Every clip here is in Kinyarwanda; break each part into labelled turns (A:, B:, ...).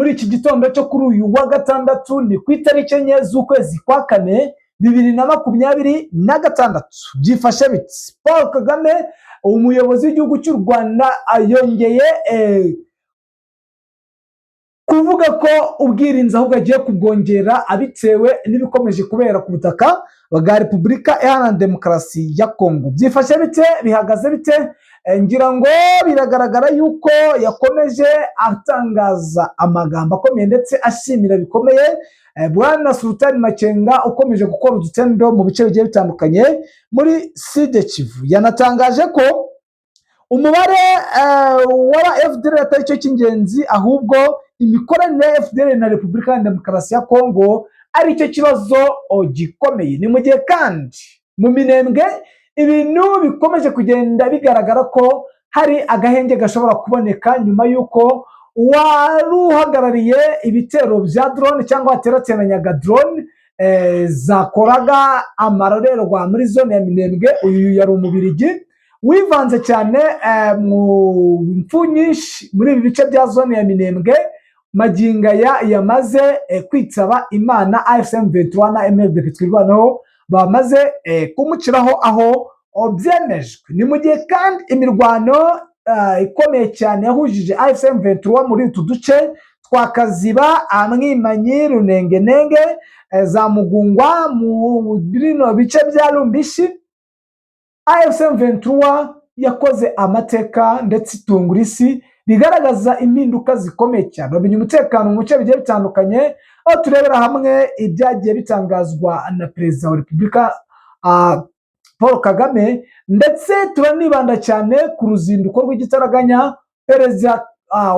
A: muri iki gitondo cyo kuri uyu wa gatandatu ni ku itariki 4 z'ukwezi kwa kane 2026 byifashe biti. Paul Kagame umuyobozi w'igihugu cy'u Rwanda ayongeye kuvuga ko ubwirinzi ahubwo agiye kubwongera abitewe n'ibikomeje kubera ku butaka bwa Repubulika Iharanira Demokarasi ya Kongo. Byifashe bite, bihagaze bite? Ngira ngo biragaragara yuko yakomeje atangaza amagambo akomeye ndetse ashimira bikomeye Bwana Sultan Makenga ukomeje gukora udutendo mu bice bigiye bitandukanye muri Sud Kivu. Yanatangaje ko umubare wa FDL atari cyo cy'ingenzi, ahubwo imikoranire ya FDL na Repubulika ya Demokarasi ya Kongo ari cyo kibazo gikomeye. Ni mu gihe kandi mu Minembwe ibintu bikomeje kugenda bigaragara ko hari agahenge gashobora kuboneka nyuma y'uko waruhagarariye ibitero bya drone cyangwa aterateranyaga drone zakoraga amarorerwa muri zone ya Minembwe. Uyu yari umubirigi wivanze cyane mu mfu nyinshi muri ibi bice bya zone ya Minembwe. Magingaya yamaze kwitaba Imana. AFCM 23 na MLDP twirwanaho bamaze kumuciraho aho byemejwe. Ni mu gihe kandi imirwano ikomeye cyane yahujije AFCM 23 muri utu duce twa Kaziba, Amwimanyi, Runengenenge, za Mugungwa, mu bino bice bya Lumbishi. AFCM 23 yakoze amateka ndetse itungura isi, bigaragaza impinduka zikomeye cyane. Bamenye umutekano mu bice bigiye bitandukanye, aho turebera hamwe ibyagiye bitangazwa na Perezida wa Repubulika Paul Kagame, ndetse turanibanda cyane ku ruzinduko rw'igitaraganya Perezida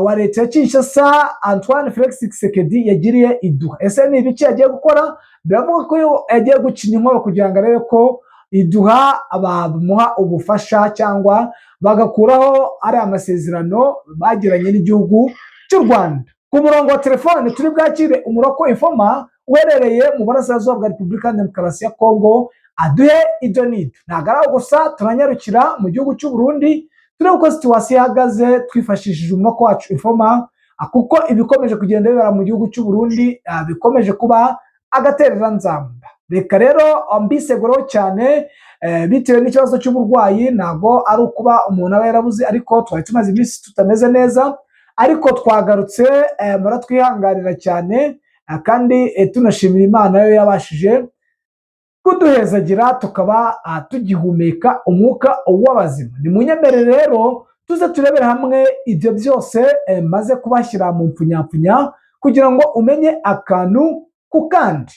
A: wa leta ya Kinshasa Antoine Felix Tshisekedi yagiriye i Doha. Ese ni ibiki yagiye gukora? Biravuga ko yagiye gucinya inkoro kugira ngo arebe ko i Doha bamuha ubufasha cyangwa bagakuraho ari amasezerano bagiranye n'igihugu cy'u Rwanda. Ku murongo wa telefone turi bwakire Umuroko Informa uherereye mu burasirazuba bwa Repubulika ya Demokarasi ya Kongo, aduhe ibyo nido. Nagaraho gusa turanyarukira mu gihugu cy'u Burundi turebe uko situwasiyo ihagaze twifashishije Umuroko wacu Informa, kuko ibikomeje kugenda bibera mu gihugu cy'u Burundi bikomeje kuba agaterera nzamba. Reka rero mbiseguraho cyane bitewe n'ikibazo cy'uburwayi. Ntago ari ukuba umuntu aba yarabuze, ariko twari tumaze iminsi tutameze neza, ariko twagarutse. Muratwihanganira cyane kandi tunashimira Imana yo yabashije kuduhezagira tukaba tugihumeka umwuka w'abazima. Ni munyemere rero tuze turebera hamwe ibyo byose maze kubashyira mu mpfunyapfunya kugira ngo umenye akantu ku kandi.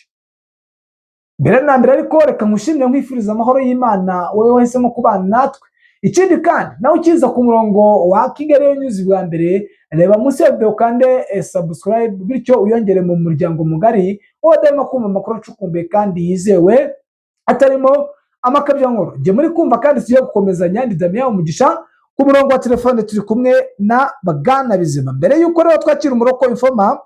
A: Mbere na mbere ariko reka nkushimire nkwifuriza amahoro y'Imana wowe wahisemo kubana natwe. Ikindi kandi nawe ukiza ku murongo wa Kigali News bwa mbere, reba munsi ya video kande subscribe, bityo uyongere mu muryango mugari w'abadahwema kumva amakuru acukumbuye kandi yizewe atarimo amakabya nkoro. Nge muri kumva kandi tugiye gukomezanya. Ndi Damien Umugisha, ku murongo wa telefone turi kumwe na Bagana Bizima. Mbere y'uko rero twakira Umuroko Informa,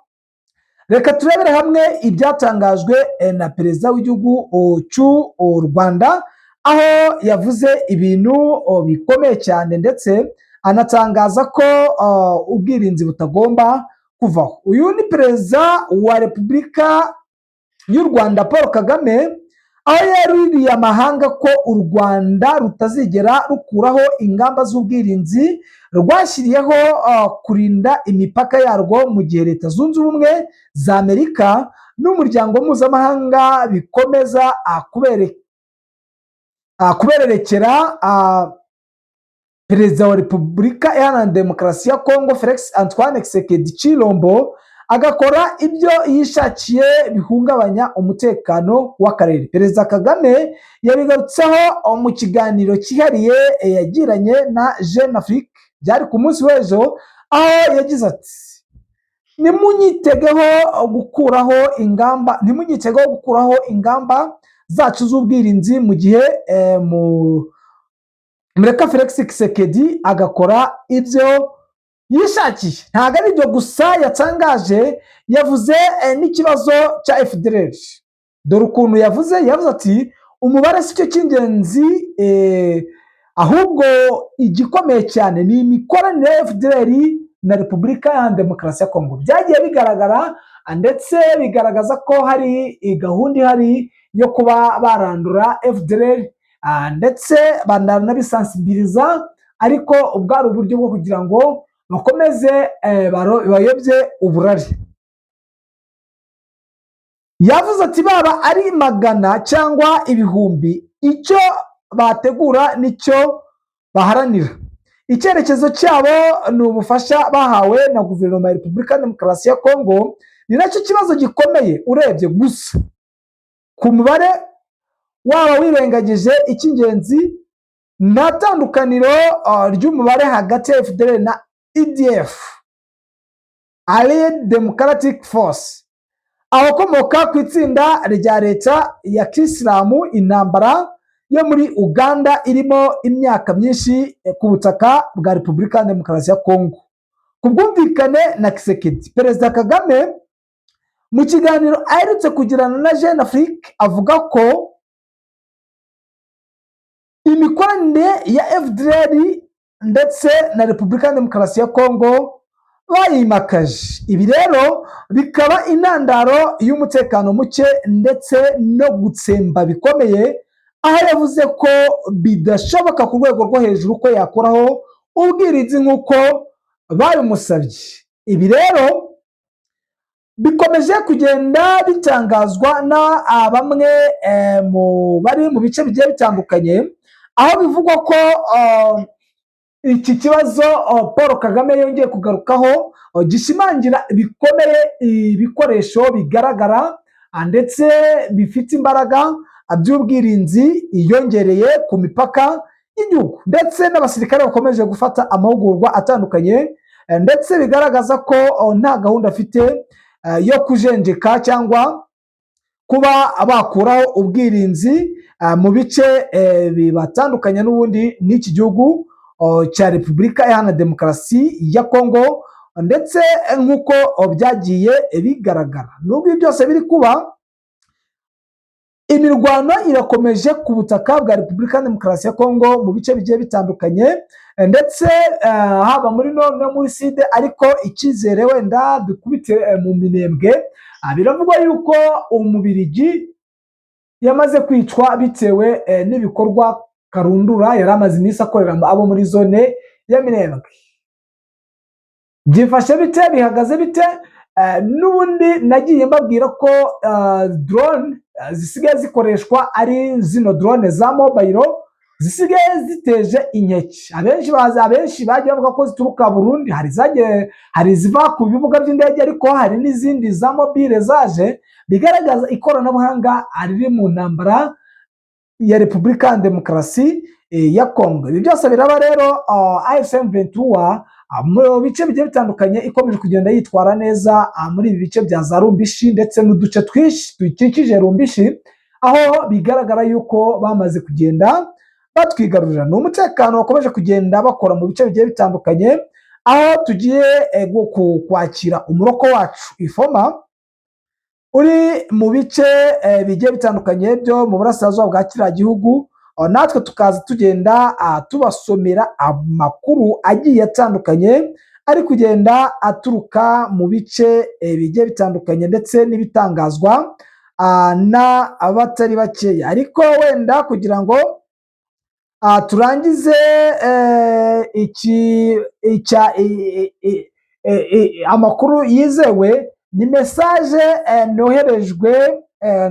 A: reka turebere hamwe ibyatangajwe na Perezida w'igihugu cy'u Rwanda, aho yavuze ibintu bikomeye cyane ndetse anatangaza ko ubwirinzi butagomba kuvaho. Uyu ni Perezida wa Repubulika y'u Rwanda Paul Kagame, aho yaruriye amahanga ko u Rwanda rutazigera rukuraho ingamba z'ubwirinzi rwashyiriyeho kurinda imipaka yarwo, mu gihe Leta Zunze Ubumwe za Amerika n'umuryango mpuzamahanga bikomeza kubererekera Perezida wa Repubulika Iharanira Demokarasi ya Kongo Felix Antoine Tshisekedi Tshilombo agakora ibyo yishakiye bihungabanya umutekano w'akarere. Perezida Kagame yabigarutseho mu kiganiro cyihariye yagiranye na Jeune Afrique byari ku munsi w'ejo, aho yagize ati ntimunyitegeho gukuraho ingamba zacu z'ubwirinzi mu gihe mureka Felix Tshisekedi agakora ibyo yishakiye. Ntabwo ari ibyo gusa yatangaje, yavuze n'ikibazo cya FDLR. Dore ukuntu yavuze ati umubare si cyo cy'ingenzi, ahubwo igikomeye cyane ni imikoranire ya FDLR na Repubulika ya Demokarasi ya Kongo. Byagiye bigaragara ndetse bigaragaza ko hari gahunda ihari yo kuba barandura FDLR ndetse bananabisensibiliza, ariko ubwari uburyo bwo kugira ngo bakomeze bayobye uburari. Yavuze ati baba ari magana cyangwa ibihumbi, icyo bategura nicyo baharanira. Icyerekezo cyabo ni ubufasha bahawe na guverinoma ya Repubulika ya Demokarasi ya Kongo, ni nacyo kibazo gikomeye urebye gusa ku mubare waba wirengagije icy'ingenzi nta tandukaniro ry'umubare hagati ya FDLR na EDF, Allied Democratic Force, abakomoka ku itsinda rya leta ya Kisilamu. Intambara yo muri Uganda irimo imyaka myinshi ku butaka bwa Repubulika ya Demokarasi ya Kongo. Ku bwumvikane na Kisekedi, Perezida Kagame mu kiganiro aherutse kugirana na Jeune Afrique avuga ko imikoranire ya FDLR ndetse na Repubulika ya Demokarasi ya Kongo bayimakaje. Ibi rero bikaba intandaro y'umutekano muke ndetse no gutsemba bikomeye, aho yavuze ko bidashoboka ku rwego rwo hejuru ko yakoraho ubwirinzi nk'uko babimusabye. Ibi rero bikomeje kugenda bitangazwa na bamwe mu bari mu bice bigiye bitandukanye, aho bivugwa ko iki kibazo Paul Kagame yongeye kugarukaho gishimangira bikomeye ibikoresho bigaragara ndetse bifite imbaraga by'ubwirinzi yongereye ku mipaka y'igihugu, ndetse n'abasirikare bakomeje gufata amahugurwa atandukanye, ndetse bigaragaza ko nta gahunda afite yo kujenjeka cyangwa kuba bakuraho ubwirinzi mu bice bibatandukanye n'ubundi n'iki gihugu cya Repubulika Iharanira Demokarasi ya Kongo, ndetse nk'uko byagiye bigaragara. Nubwo byose biri kuba, imirwano irakomeje ku butaka bwa Repubulika ya Demokarasi ya Kongo mu bice bigiye bitandukanye, ndetse haba muri nord no muri sud, ariko icyizere wenda dukubite mu minembwe. Biravugwa yuko Umubirigi yamaze kwicwa bitewe n'ibikorwa karundura yari amaze iminsi akorera abo muri zone ya Minembwe. Byifashe bite, bihagaze bite? N'ubundi nagiye mbabwira ko drone zisigaye zikoreshwa ari zino drone za mobile, zisigaye ziteje inkeke. Abenshi bagiye bavuga ko zituruka Burundi, hari ziva ku bibuga by'indege, ariko hari n'izindi za mobile zaje, bigaragaza ikoranabuhanga riri mu ntambara ya Repubulika ya Demokarasi ya Kongo. Ibi byose biraba rero AFC/M23 mu bice bigiye bitandukanye ikomeje kugenda yitwara neza muri ibi bice bya za Rumbishi ndetse n'uduce twinshi dukikije Rumbishi, aho bigaragara yuko bamaze kugenda batwigarurira. Ni umutekano wakomeje kugenda bakora mu bice bigiye bitandukanye, aho tugiye kwakira umuroko wacu Ifoma uri mu bice bigiye bitandukanye byo mu burasirazuba bwa kiriya gihugu, natwe tukaza tugenda tubasomera amakuru agiye atandukanye ari kugenda aturuka mu bice bigiye bitandukanye, ndetse n'ibitangazwa n'abatari bakeya. Ariko wenda kugira ngo turangize amakuru yizewe, ni message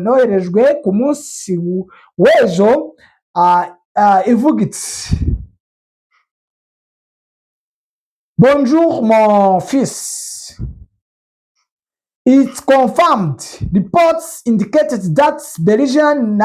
A: noherejwe ku munsi w'ejo ivuga iti: Bonjour mon fils. It's confirmed. Reports indicated that Belgian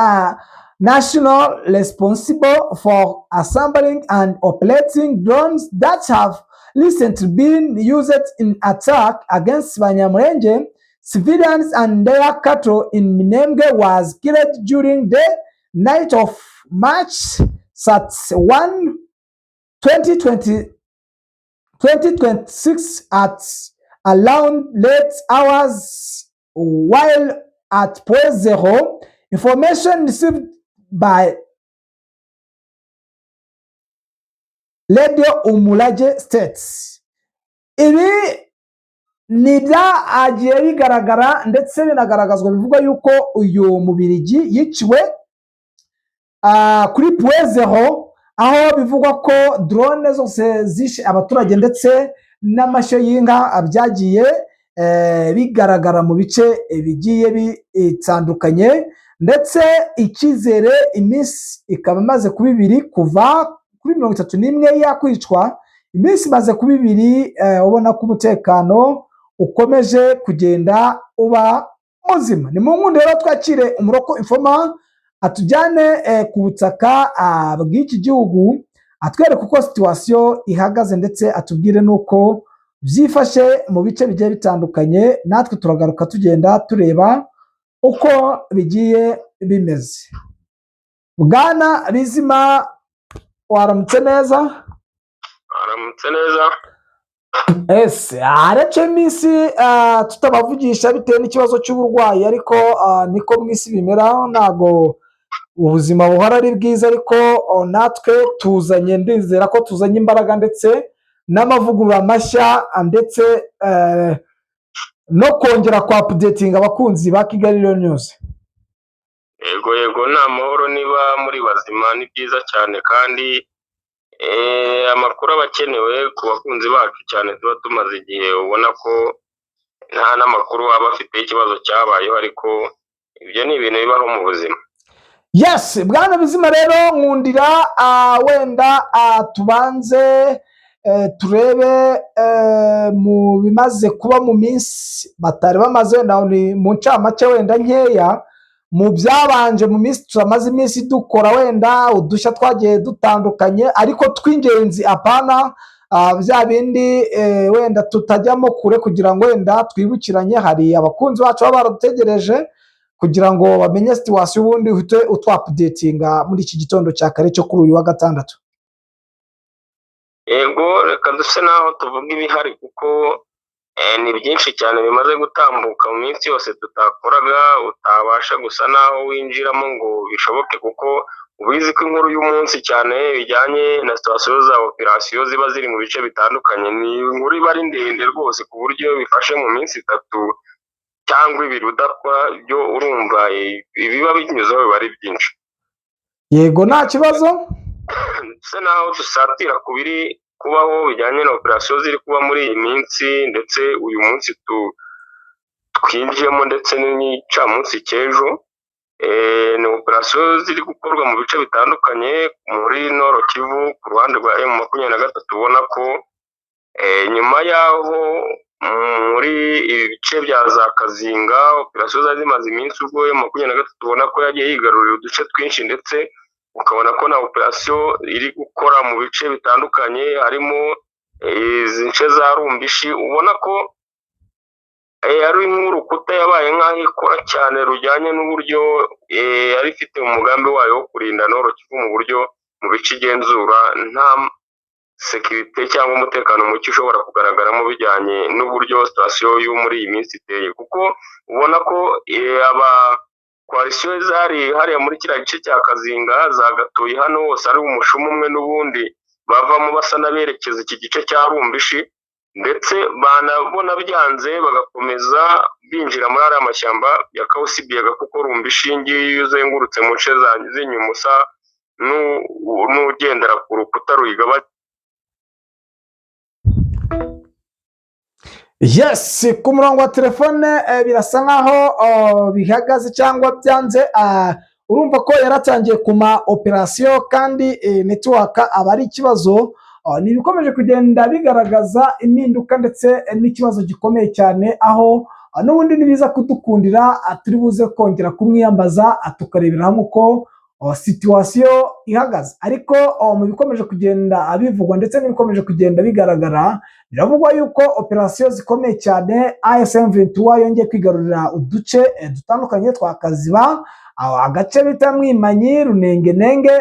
A: national responsible for assembling and operating drones that have recently been used in attack against Banyamulenge civilians and their cattle in Minembwe was killed during the night of March 31, 2026 at around late hours while at point zero. Information received by Radio Umulaje states ibi ni ibyagiye bigaragara ndetse binagaragazwa bivuga yuko uyu Mubirigi yiciwe kuri Puwezeho, aho bivugwa ko drone zose zishe abaturage ndetse n'amashyo y'inka byagiye bigaragara mu bice bigiye bitandukanye, ndetse icyizere iminsi ikaba imaze kuba 2 kuva kuri 31 yakwicwa, iminsi imaze kuba 2 ubona ko umutekano ukomeje kugenda uba muzima. Ni mu nkundi rero twakire Umuroko Informa atujyane ku butaka bw'iki gihugu, atwereka uko situation ihagaze ndetse atubwire nuko byifashe mu bice bigiye bitandukanye, natwe turagaruka tugenda tureba uko bigiye bimeze. Bwana Bizima, waramutse neza?
B: Waramutse neza.
A: Ese arece iminsi tutabavugisha bitewe n'ikibazo cy'uburwayi, ariko niko mwisi bimera, ntago ubuzima buhora ari bwiza, ariko natwe tuzanye, ndizera ko tuzanye imbaraga ndetse n'amavugurura mashya ndetse no kongera kwa updating abakunzi ba Kigali News.
B: Yego ni amahoro, niba muri bazima ni byiza cyane, kandi amakuru abakenewe ku bakunzi bacu cyane, tuba tumaze igihe ubona ko nta n'amakuru aba afite ikibazo cyabayeho, ariko ibyo ni ibintu bibaho mu buzima.
A: Yes, Bwana Bizima rero nkundira wenda tubanze turebe mu bimaze kuba mu minsi batari bamaze, wenda ni mu ncamake wenda nkeya mu byabanje mu minsi turamaze iminsi dukora, wenda udushya twagiye dutandukanye, ariko tw'ingenzi apana bya bindi wenda tutajyamo kure, kugira ngo wenda twibukiranye. Hari abakunzi bacu baba baradutegereje kugira ngo bamenye situation, ubundi uhite utwapdatinga muri iki gitondo cya kare cyo kuri uyu wa gatandatu.
B: Yego, reka duse naho tuvuga ibihari, kuko ni byinshi cyane bimaze gutambuka mu minsi yose tutakoraga, utabasha gusa naho winjiramo ngo bishoboke, kuko ubizi ko inkuru y'umunsi cyane bijyanye na situation za operation ziba ziri mu bice bitandukanye, ni inkuru iba ari ndende rwose, ku buryo bifashe mu minsi 3 cyangwa 2 udakora, byo urumva ibiba binyuzeho biba ari byinshi.
A: Yego, nta kibazo.
B: Se naho dusatira ku biri kubaho bijyanye na operation ziri kuba muri iyi minsi, ndetse uyu munsi twinjiyemo ndetse n'icamunsi cy'ejo, ni operation ziri gukorwa mu bice bitandukanye muri Nord Kivu ku ruhande rwa M23. ubona ko nyuma yaho muri ibi bice bya za Kazinga operation zari zimaze iminsi, ubwo M23 ubona ko yagiye yigarurira uduce twinshi, ndetse ukabona ko na operation iri gukora mu bice bitandukanye, harimo izi nce za Rumbishi, ubona ko ari nk'urukuta yabaye nk'aho ikora cyane rujyanye n'uburyo yari ifite umugambi wayo wo kurinda Nord Kivu mu buryo mu bice igenzura nta security cyangwa umutekano muke ushobora kugaragaramo, bijyanye n'uburyo station yo muri iyi minsi iteye, kuko ubona ko aba coalition zari hariya muri kiriya gice cya Kazinga zagatuye hano hose ari umushumu umwe, n'ubundi bavamo basa n'aberekeza iki gice cya Rumbishi, ndetse banabona byanze bagakomeza binjira muri ariya mashyamba ya Kausibiega, kuko Rumbishi ngiyo uzengurutse mu nce z'inyuma usa n'ugendera ku rukuta ruyigaba.
A: Yes, ku murongo wa telefone birasa nkaho bihagaze cyangwa byanze. Urumva ko yaratangiye kuma operation, kandi network aba ari ikibazo. Ni bikomeje kugenda bigaragaza impinduka ndetse n'ikibazo gikomeye cyane, aho n'ubundi nibiza kudukundira turi buze kongera kumwiyambaza tukarebera hamwe uko situation ihagaze. Ariko mu bikomeje kugenda abivugwa ndetse n'ibikomeje kugenda bigaragara, biravugwa yuko operation zikomeye cyane AFC M23 yongeye kwigarurira uduce dutandukanye twa Kaziba, agace bita Mwimanyi, Runengenenge,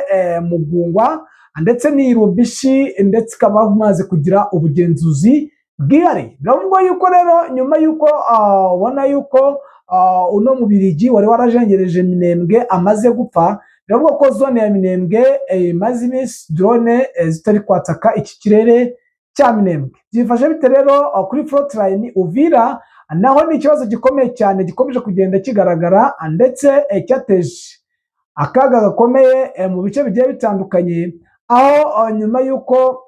A: Mugungwa ndetse n'Irumbishi, ndetse kaba maze kugira ubugenzuzi bwihariye. Biravugwa yuko rero nyuma yuko ubona yuko uno Mubirigi wari warajengereje Minembwe amaze gupfa, biravuga ko zone ya Minembwe maze iminsi drone zitari kwataka iki kirere cya Minembwe. Byifashe bite rero kuri frontline Uvira, naho ni ikibazo gikomeye cyane gikomeje kugenda kigaragara ndetse cyateje akaga gakomeye mu bice bigiye bitandukanye, aho nyuma y'uko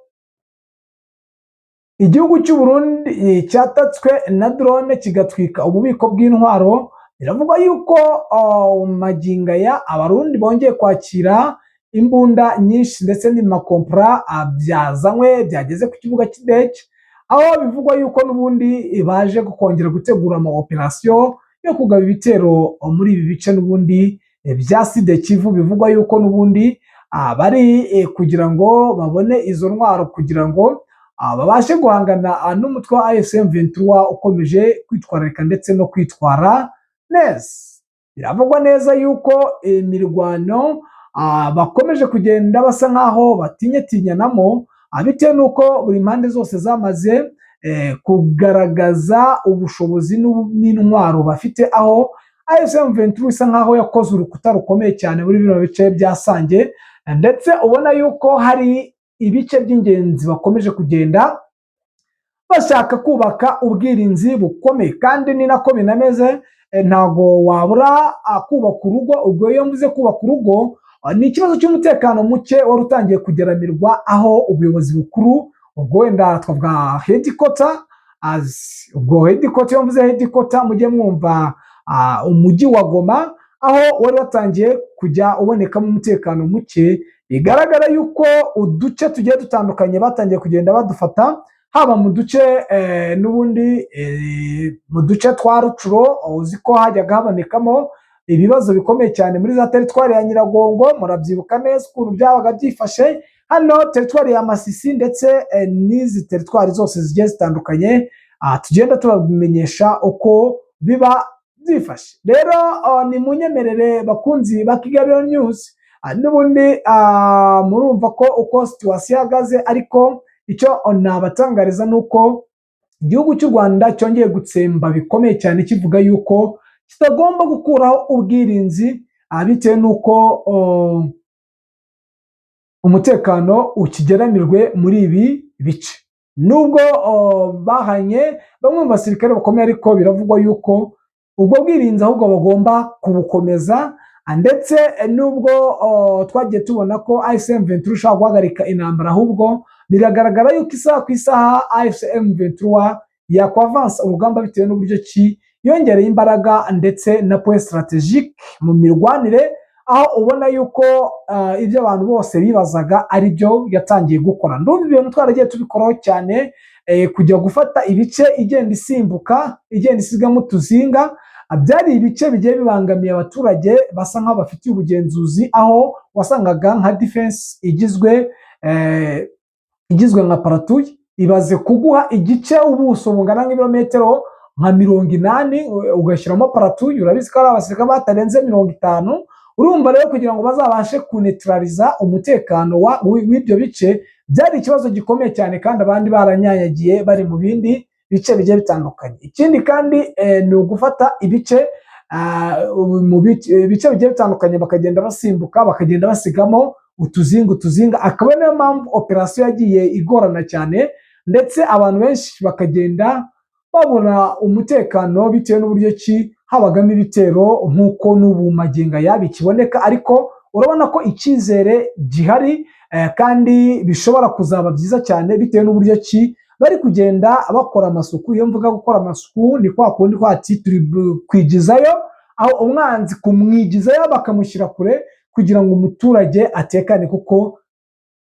A: igihugu cy'u Burundi cyatatswe na drone kigatwika ububiko bw'intwaro. Biravugwa yuko magingo aya abarundi bongeye kwakira imbunda nyinshi ndetse n'amakompora byazanywe byageze ku kibuga cy'indege, aho bivugwa yuko n'ubundi baje kongera gutegura ama operation yo kugaba ibitero muri ibi bice n'ubundi bya Sud Kivu. Bivugwa yuko n'ubundi bari kugira ngo babone izo ntwaro kugira ngo babashe guhangana n'umutwe wa AFC M23 ukomeje kwitwararika ndetse no kwitwara neza. Biravugwa neza yuko imirwano bakomeje kugenda basa nkaho batinyatinyanamo, bitewe n'uko buri mpande zose zamaze kugaragaza ubushobozi n'intwaro bafite, aho AFC M23 isa nkaho yakoze urukuta rukomeye cyane muri bino bice bya Sange, ndetse ubona yuko hari ibice by'ingenzi bakomeje kugenda bashaka kubaka ubwirinzi bukomeye, kandi ni nako binameze. Ntago wabura kubaka urugo. Ubwo iyo mvuze kubaka urugo, ni ikibazo cy'umutekano muke wari utangiye kugeramirwa, aho ubuyobozi bukuru ubwo wenda twavuga headquarter, ubwo headquarter, iyo mvuze headquarter mujye mwumva umujyi wa Goma, aho wari watangiye kujya ubonekamo umutekano muke. Bigaragara yuko uduce tugiye dutandukanye batangiye kugenda badufata, haba mu duce n'ubundi mu duce twa Rucuro, uzi ko hajyaga habonekamo ibibazo bikomeye cyane muri za teritwari ya Nyiragongo. Murabyibuka neza ukuntu byabaga byifashe hano teritwari ya Masisi, ndetse n'izi teritwari zose zigiye zitandukanye tugenda tubabimenyesha uko biba byifashe. Rero ni munyemerere bakunzi ba Kigali News, n'ubundi murumva ko uko situation ihagaze, ariko icyo nabatangariza nuko igihugu cy'u Rwanda cyongeye gutsemba bikomeye cyane kivuga yuko kitagomba gukuraho ubwirinzi bitewe n'uko umutekano ukigeramirwe muri ibi bice. Nubwo bahanye bamwe mu basirikare bakomeye, ariko biravugwa yuko ubwo bwirinzi ahubwo bagomba kubukomeza, ndetse nubwo twagiye tubona ko AFC M23 ishaka guhagarika intambara, ahubwo biragaragara yuko isaha ku isaha AFC M23 yakwavansa urugamba bitewe n'uburyo ki yongereye imbaraga ndetse na point strategique mu mirwanire, aho ubona yuko ibyo abantu bose bibazaga ari byo yatangiye gukora. Ndumva ibintu twaragiye tubikoraho cyane, kujya gufata ibice igenda isimbuka igenda isigamo utuzinga, byari ibice bigiye bibangamiye abaturage basa nk'aho bafitiye ubugenzuzi, aho wasangaga nka defense igizwe nka paratuye ibaze kuguha igice ubuso bungana nk'ibirometero nka 80, ugashyiramo paratuye. Urabizi ko ari abasirikare batarenze 50. Urumva rero kugira ngo bazabashe kunetraliza umutekano w'ibyo bice byari ikibazo gikomeye cyane, kandi abandi baranyanyagiye bari mu bindi bice bigiye bitandukanye. Ikindi kandi ni ugufata ibice mu bice bigiye bitandukanye bakagenda basimbuka, bakagenda basigamo utuzinga, akaba niyo mpamvu operation yagiye igorana cyane, ndetse abantu benshi bakagenda babona umutekano bitewe n'uburyo ki habagamo ibitero nk'uko n'ubu magingo aya bikiboneka. Ariko urabona ko icyizere gihari, kandi bishobora kuzaba byiza cyane bitewe n'uburyo ki bari kugenda bakora amasuku. Iyo mvuga gukora amasuku ni kwa kundi kwati turi kwigizayo, aho umwanzi kumwigizayo bakamushyira kure kugira ngo umuturage atekane, kuko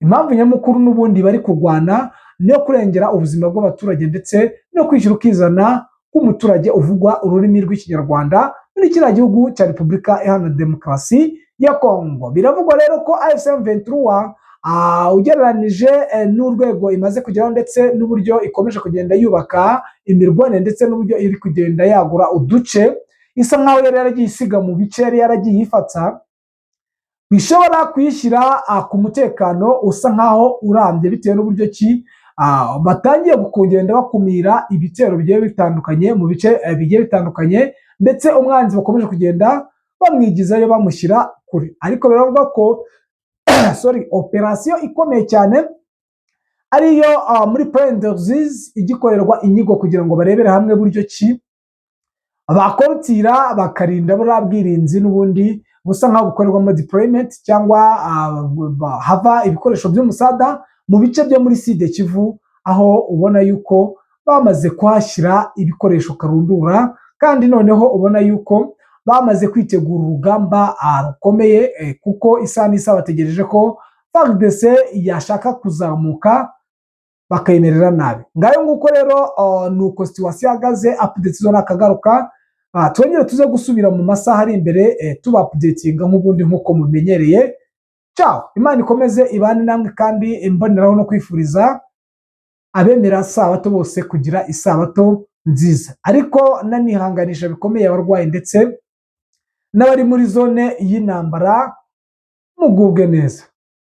A: impamvu nyamukuru n'ubundi bari kurwana niyo kurengera ubuzima bw'abaturage ndetse no kwishyura ukizana k'umuturage uvugwa ururimi rw'Ikinyarwanda muri kiriya gihugu cya Repubulika Iharanira Demokarasi ya Kongo. Biravugwa rero ko AFC M23 ugereranije n'urwego imaze kugeraho ndetse n'uburyo ikomeje kugenda yubaka imirwane, ndetse n'uburyo iri kugenda yagura uduce isa nkaho yari yaragiye isiga mu bice yari yaragiye ifata, bishobora kuyishyira ku mutekano usa nkaho urambye bitewe n'uburyo ki batangiye kugenda bakumira ibitero bigiye bitandukanye mu bice bigiye bitandukanye, ndetse umwanzi bakomeje kugenda bamwigizayo bamushyira kure. Ariko biravuga ko operation ikomeye cyane ariyo muri parentheses igikorerwa inyigo kugira ngo barebere hamwe buryo ki bakorutira bakarinda buriya bwirinzi n'ubundi busa nk'aho bukorerwamo deployment cyangwa hava ibikoresho by'umusada mu bice byo muri Sud Kivu, aho ubona yuko bamaze kuhashyira ibikoresho karundura, kandi noneho ubona yuko bamaze kwitegura urugamba rukomeye, kuko isaha n'isaha bategereje ko FARDC yashaka kuzamuka bakayemerera nabi. Ngayo nguko rero nuko situation ihagaze. Updates zo nakagaruka, twongere tuze gusubira mu masaha ari imbere tuba updatinga nk'ubundi nk'uko mumenyereye. Ciao, Imana ikomeze ibane namwe, kandi imboneraho no kwifuriza abemera sabato bose kugira isabato nziza, ariko nanihanganisha bikomeye abarwayi ndetse n'abari muri zone y'intambara, mugubwe neza.